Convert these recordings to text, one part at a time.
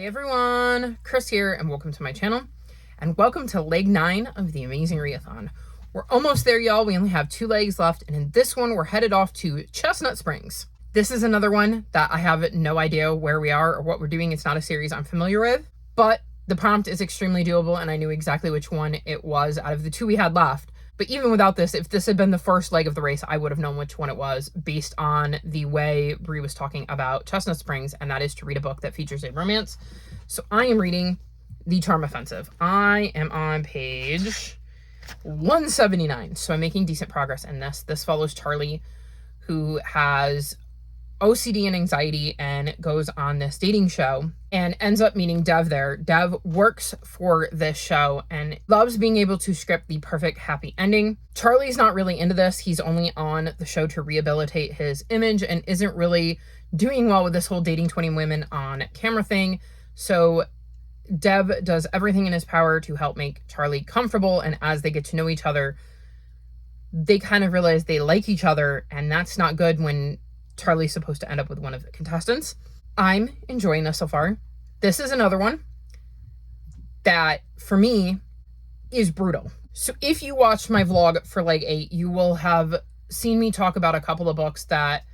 Hey everyone, Chris here, and welcome to my channel, and welcome to leg 9 of the amazing Readathon. We're almost there, y'all. We only have 2 legs left, and in this one, we're headed off to Chestnut Springs. This is another one that I have no idea where we are or what we're doing. It's not a series I'm familiar with, but the prompt is extremely doable, and I knew exactly which one it was out of the 2 we had left. But even without this, if this had been the first leg of the race, I would have known which one it was based on the way Brie was talking about Chestnut Springs, and that is to read a book that features a romance. So I am reading The Charm Offensive. I am on page 179, so I'm making decent progress in this. This follows Charlie, who has OCD and anxiety and goes on this dating show and ends up meeting Dev there. Dev works for this show and loves being able to script the perfect happy ending. Charlie's not really into this. He's only on the show to rehabilitate his image and isn't really doing well with this whole dating 20 women on camera thing. So Dev does everything in his power to help make Charlie comfortable, and as they get to know each other, they kind of realize they like each other, and that's not good when Charlie's supposed to end up with one of the contestants. I'm enjoying this so far. This is another one that, for me, is brutal. So if you watched my vlog for leg 8, you will have seen me talk about a couple of books that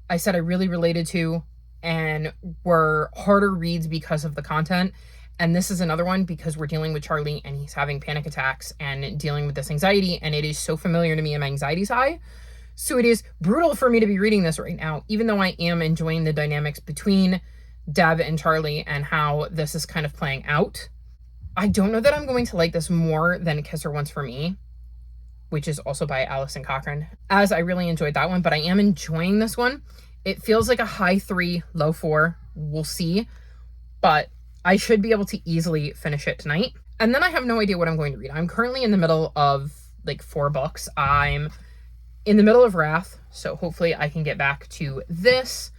I said I really related to and were harder reads because of the content. And this is another one because we're dealing with Charlie and he's having panic attacks and dealing with this anxiety, and it is so familiar to me and my anxiety's high. So it is brutal for me to be reading this right now, even though I am enjoying the dynamics between Dev and Charlie and how this is kind of playing out. I don't know that I'm going to like this more than Kiss Her Once for Me, which is also by Alison Cochrane, as I really enjoyed that one, but I am enjoying this one. It feels like a high 3, low 4. We'll see, but I should be able to easily finish it tonight. And then I have no idea what I'm going to read. I'm currently in the middle of like 4 books. I'm in the middle of Wrath, so hopefully I can get back to this.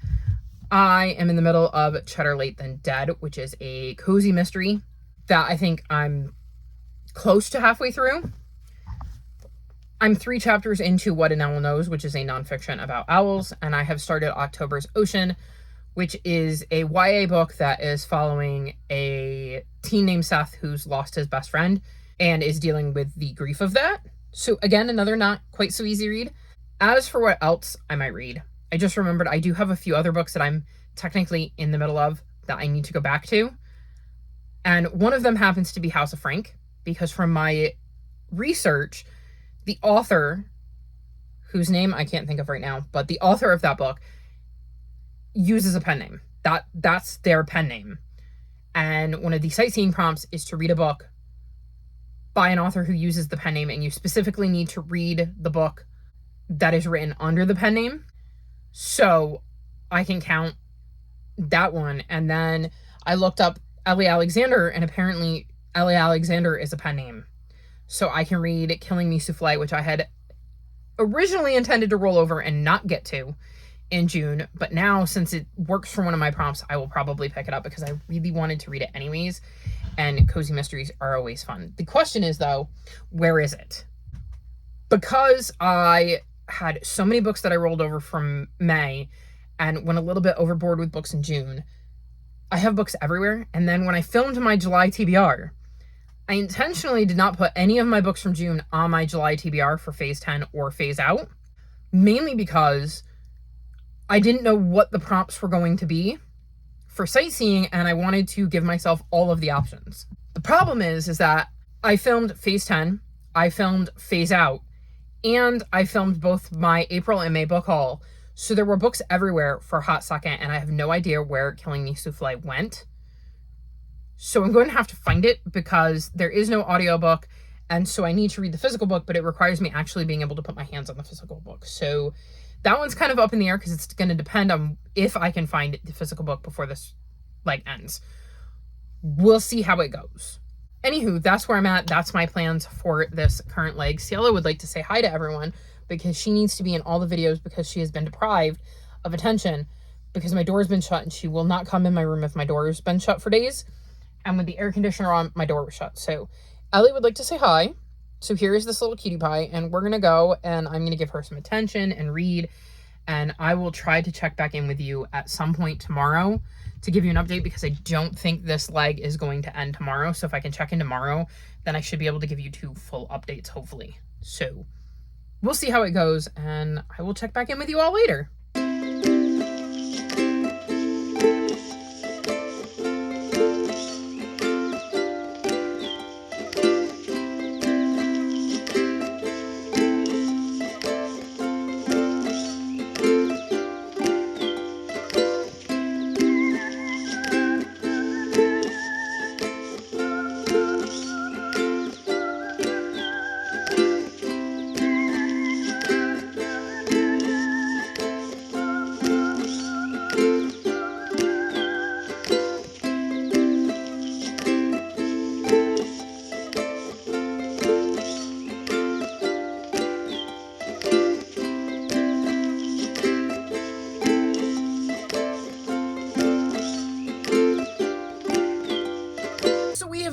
I am in the middle of Cheddar Late Than Dead, which is a cozy mystery that I think I'm close to halfway through. I'm 3 chapters into What an Owl Knows, which is a nonfiction about owls, and I have started October's Ocean, which is a YA book that is following a teen named Seth who's lost his best friend and is dealing with the grief of that. So again, another not quite so easy read. As for what else I might read, I just remembered I do have a few other books that I'm technically in the middle of that I need to go back to. And one of them happens to be House of Frank, because from my research, the author, whose name I can't think of right now, but the author of that book uses a pen name. That's their pen name. And one of the sightseeing prompts is to read a book by an author who uses the pen name, and you specifically need to read the book that is written under the pen name. So I can count that one. And then I looked up Ellie Alexander, and apparently Ellie Alexander is a pen name. So I can read Killing Me Souffle, which I had originally intended to roll over and not get to in June, but now since it works for one of my prompts, I will probably pick it up because I really wanted to read it anyways, and cozy mysteries are always fun. The question is, though, where is it? Because I had so many books that I rolled over from May and went a little bit overboard with books in June, I have books everywhere. And then when I filmed my July TBR, I intentionally did not put any of my books from June on my July TBR for phase 10 or phase out, mainly because I didn't know what the prompts were going to be for sightseeing, and I wanted to give myself all of the options. The problem is that I filmed phase 10, I filmed phase out, and I filmed both my April and May book haul. So there were books everywhere for a hot second, and I have no idea where Killing Me Souffle went. So I'm going to have to find it because there is no audiobook, and so I need to read the physical book, but it requires me actually being able to put my hands on the physical book. So that one's kind of up in the air because it's going to depend on if I can find the physical book before this ends. We'll see how it goes. Anywho, that's where I'm at. That's my plans for this current leg. Ciela would like to say hi to everyone because she needs to be in all the videos because she has been deprived of attention because my door's been shut and she will not come in my room if my door has been shut for days. And with the air conditioner on, my door was shut. So Ellie would like to say hi. So here is this little cutie pie, and we're going to go, and I'm going to give her some attention and read, and I will try to check back in with you at some point tomorrow to give you an update because I don't think this leg is going to end tomorrow. So if I can check in tomorrow, then I should be able to give you 2 full updates, hopefully. So we'll see how it goes, and I will check back in with you all later.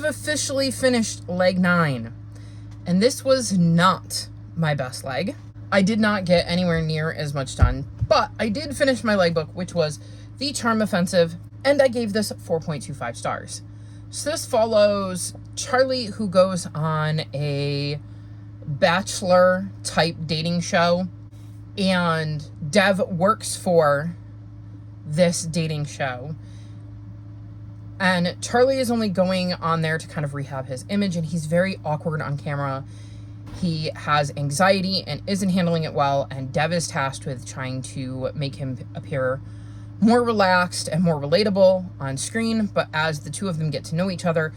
Officially finished leg 9, and this was not my best leg. I did not get anywhere near as much done, but I did finish my leg book, which was The Charm Offensive, and I gave this 4.25 stars. So this follows Charlie, who goes on a bachelor type dating show, and Dev works for this dating show. And Charlie is only going on there to kind of rehab his image, and he's very awkward on camera. He has anxiety and isn't handling it well, and Dev is tasked with trying to make him appear more relaxed and more relatable on screen. But as the two of them get to know each other,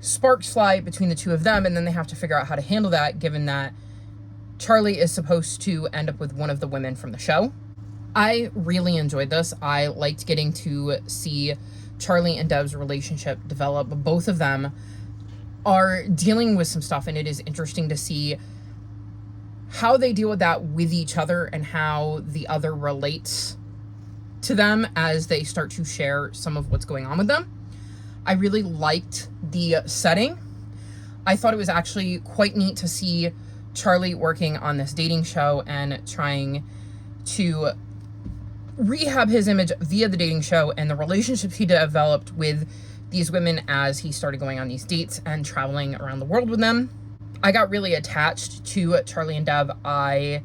sparks fly between the two of them, and then they have to figure out how to handle that, given that Charlie is supposed to end up with one of the women from the show. I really enjoyed this. I liked getting to see Charlie and Dev's relationship develop. Both of them are dealing with some stuff, and it is interesting to see how they deal with that with each other and how the other relates to them as they start to share some of what's going on with them. I really liked the setting. I thought it was actually quite neat to see Charlie working on this dating show and trying to rehab his image via the dating show, and the relationships he developed with these women as he started going on these dates and traveling around the world with them. I got really attached to Charlie and Dev. I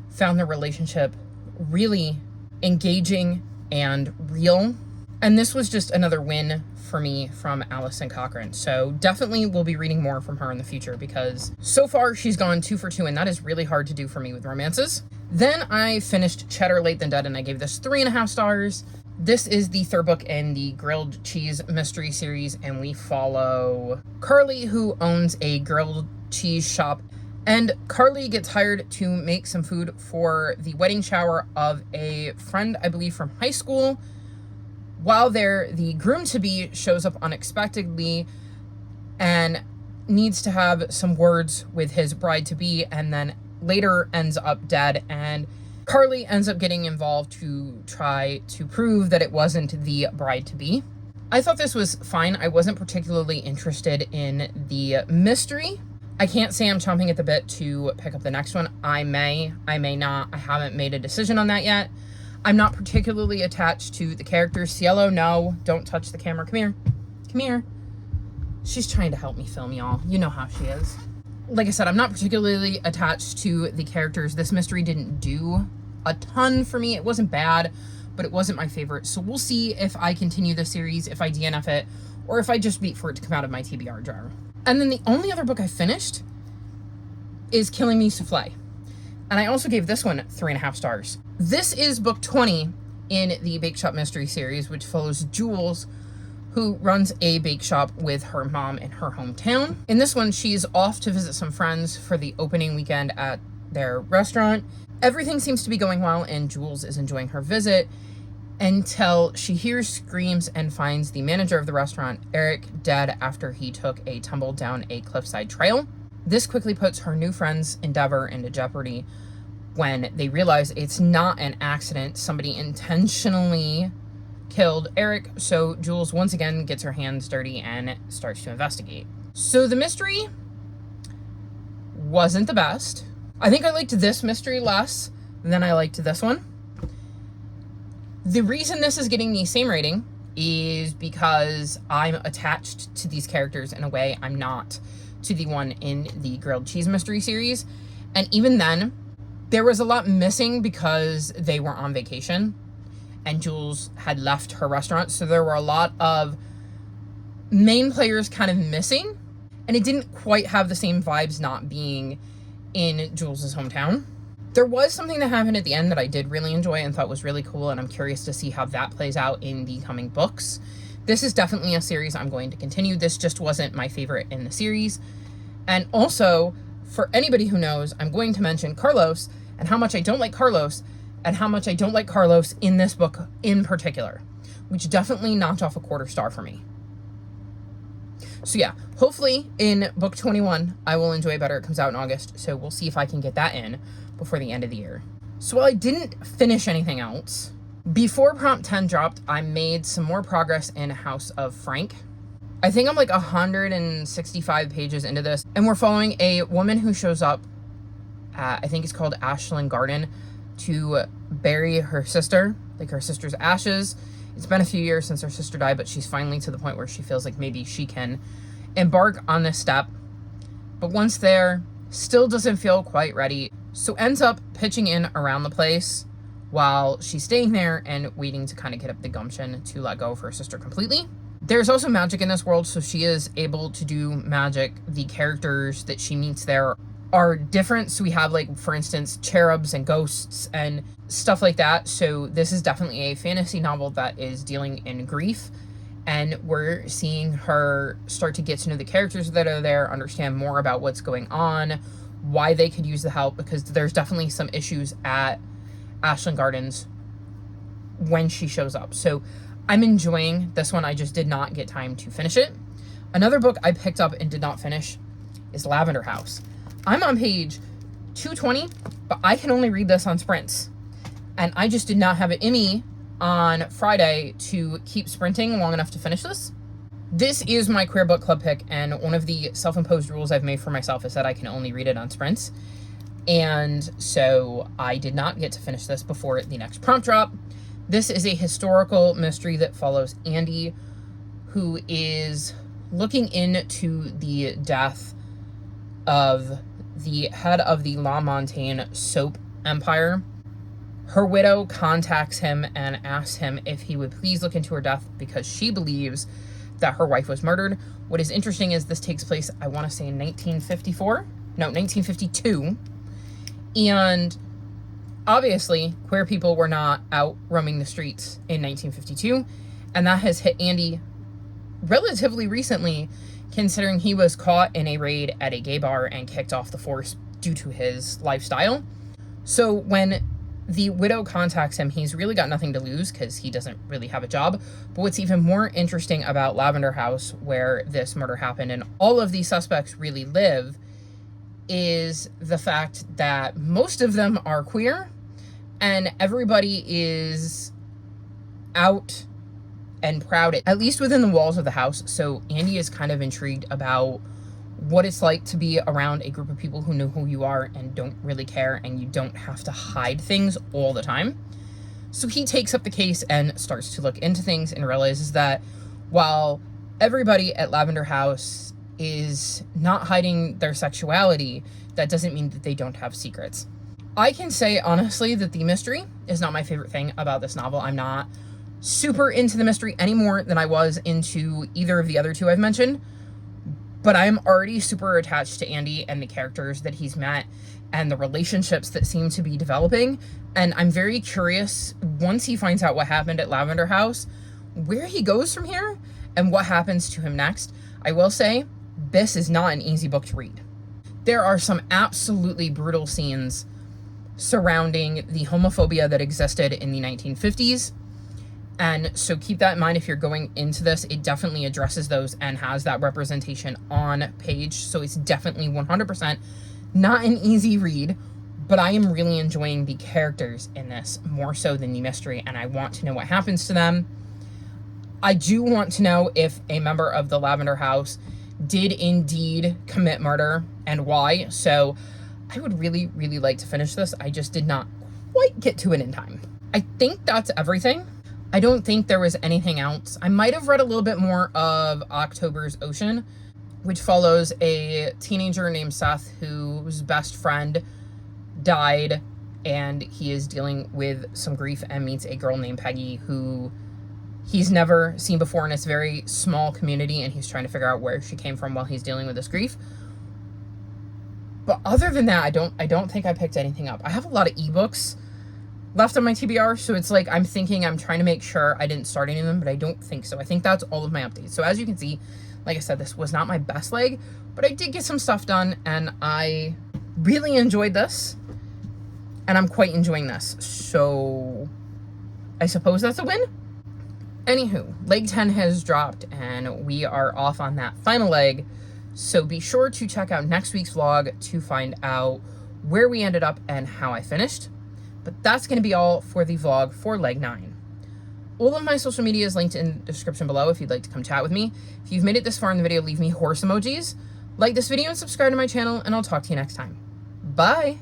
found their relationship really engaging and real. And this was just another win for me from Alison Cochran. So definitely we'll be reading more from her in the future, because so far she's gone 2 for 2, and that is really hard to do for me with romances. Then I finished Cheddar Late Than Dead, and I gave this 3.5 stars. This is the 3rd book in the grilled cheese mystery series, and we follow Carly, who owns a grilled cheese shop. And Carly gets hired to make some food for the wedding shower of a friend, I believe, from high school. While there, the groom-to-be shows up unexpectedly and needs to have some words with his bride-to-be, and then later ends up dead, and Carly ends up getting involved to try to prove that it wasn't the bride-to-be. I thought this was fine. I wasn't particularly interested in the mystery. I can't say I'm chomping at the bit to pick up the next one. I may not. I haven't made a decision on that yet. I'm not particularly attached to the characters. Cielo, no, don't touch the camera. Come here. Come here. She's trying to help me film, y'all. You know how she is. Like I said, I'm not particularly attached to the characters. This mystery didn't do a ton for me. It wasn't bad, but it wasn't my favorite. So we'll see if I continue the series, if I DNF it, or if I just wait for it to come out of my TBR jar. And then the only other book I finished is Killing Me Souffle. And I also gave this one 3.5 stars. This is book 20 in the Bake Shop Mystery series, which follows Jules, who runs a bake shop with her mom in her hometown. In this one, she's off to visit some friends for the opening weekend at their restaurant. Everything seems to be going well, and Jules is enjoying her visit until she hears screams and finds the manager of the restaurant, Eric, dead after he took a tumble down a cliffside trail. This quickly puts her new friend's endeavor into jeopardy when they realize it's not an accident. Somebody intentionally killed Eric, so Jules once again gets her hands dirty and starts to investigate. So the mystery wasn't the best. I think I liked this mystery less than I liked this one. The reason this is getting the same rating is because I'm attached to these characters in a way I'm not to the one in the Grilled Cheese Mystery series. And even then, there was a lot missing because they were on vacation and Jules had left her restaurant. So there were a lot of main players kind of missing, and it didn't quite have the same vibes not being in Jules's hometown. There was something that happened at the end that I did really enjoy and thought was really cool, and I'm curious to see how that plays out in the coming books. This is definitely a series I'm going to continue. This just wasn't my favorite in the series. And also, for anybody who knows, I'm going to mention Carlos and how much I don't like Carlos and how much I don't like Carlos in this book in particular, which definitely knocked off a 1/4 star for me. So yeah, hopefully in book 21, I will enjoy better. It comes out in August, so we'll see if I can get that in before the end of the year. So while I didn't finish anything else, before prompt 10 dropped, I made some more progress in House of Frank. I think I'm like 165 pages into this, and we're following a woman who shows up at, I think it's called Ashland Garden, to bury her sister, like her sister's ashes. It's been a few years since her sister died, but she's finally to the point where she feels like maybe she can embark on this step. But once there, still doesn't feel quite ready. So ends up pitching in around the place while she's staying there and waiting to kind of get up the gumption to let go of her sister completely. There's also magic in this world, so she is able to do magic. The characters that she meets there are different. So we have, like, for instance, cherubs and ghosts and stuff like that. So this is definitely a fantasy novel that is dealing in grief. And we're seeing her start to get to know the characters that are there, understand more about what's going on, why they could use the help, because there's definitely some issues at Ashland Gardens when she shows up. So I'm enjoying this one. I just did not get time to finish it. Another book I picked up and did not finish is Lavender House. I'm on page 220, but I can only read this on sprints. And I just did not have it in me on Friday to keep sprinting long enough to finish this. This is my queer book club pick, and one of the self-imposed rules I've made for myself is that I can only read it on sprints. And so I did not get to finish this before the next prompt drop. This is a historical mystery that follows Andy, who is looking into the death of the head of the La Montagne soap empire. Her widow contacts him and asks him if he would please look into her death because she believes that her wife was murdered. What is interesting is this takes place, I want to say, in 1952. And obviously, queer people were not out roaming the streets in 1952. And that has hit Andy relatively recently, considering he was caught in a raid at a gay bar and kicked off the force due to his lifestyle. So when the widow contacts him, he's really got nothing to lose because he doesn't really have a job. But what's even more interesting about Lavender House, where this murder happened and all of these suspects really live, is the fact that most of them are queer and everybody is out and proud, at least within the walls of the house. So Andy is kind of intrigued about what it's like to be around a group of people who know who you are and don't really care, and you don't have to hide things all the time. So he takes up the case and starts to look into things and realizes that while everybody at Lavender House is not hiding their sexuality, that doesn't mean that they don't have secrets. I can say honestly that the mystery is not my favorite thing about this novel. I'm not super into the mystery any more than I was into either of the other two I've mentioned. But I'm already super attached to Andy and the characters that he's met and the relationships that seem to be developing. And I'm very curious, once he finds out what happened at Lavender House, where he goes from here and what happens to him next. I will say, this is not an easy book to read. There are some absolutely brutal scenes surrounding the homophobia that existed in the 1950s. And so keep that in mind if you're going into this. It definitely addresses those and has that representation on page. So it's definitely 100% not an easy read, but I am really enjoying the characters in this more so than the mystery, and I want to know what happens to them. I do want to know if a member of the Lavender House did indeed commit murder and why. So I would really, really like to finish this. I just did not quite get to it in time. I think that's everything. I don't think there was anything else. I might have read a little bit more of October's Ocean, which follows a teenager named Seth whose best friend died, and he is dealing with some grief and meets a girl named Peggy who he's never seen before in this very small community, and he's trying to figure out where she came from while he's dealing with this grief. But other than that, I don't think I picked anything up. I have a lot of ebooks left on my TBR, so it's like I'm trying to make sure I didn't start any of them, but I don't think so. I think that's all of my updates. So as you can see, like I said, this was not my best leg, but I did get some stuff done, and I really enjoyed this, and I'm quite enjoying this. So I suppose that's a win. Anywho, leg 10 has dropped, and we are off on that final leg. So be sure to check out next week's vlog to find out where we ended up and how I finished. But that's going to be all for the vlog for leg 9. All of my social media is linked in the description below if you'd like to come chat with me. If you've made it this far in the video, leave me horse emojis. Like this video and subscribe to my channel, and I'll talk to you next time. Bye!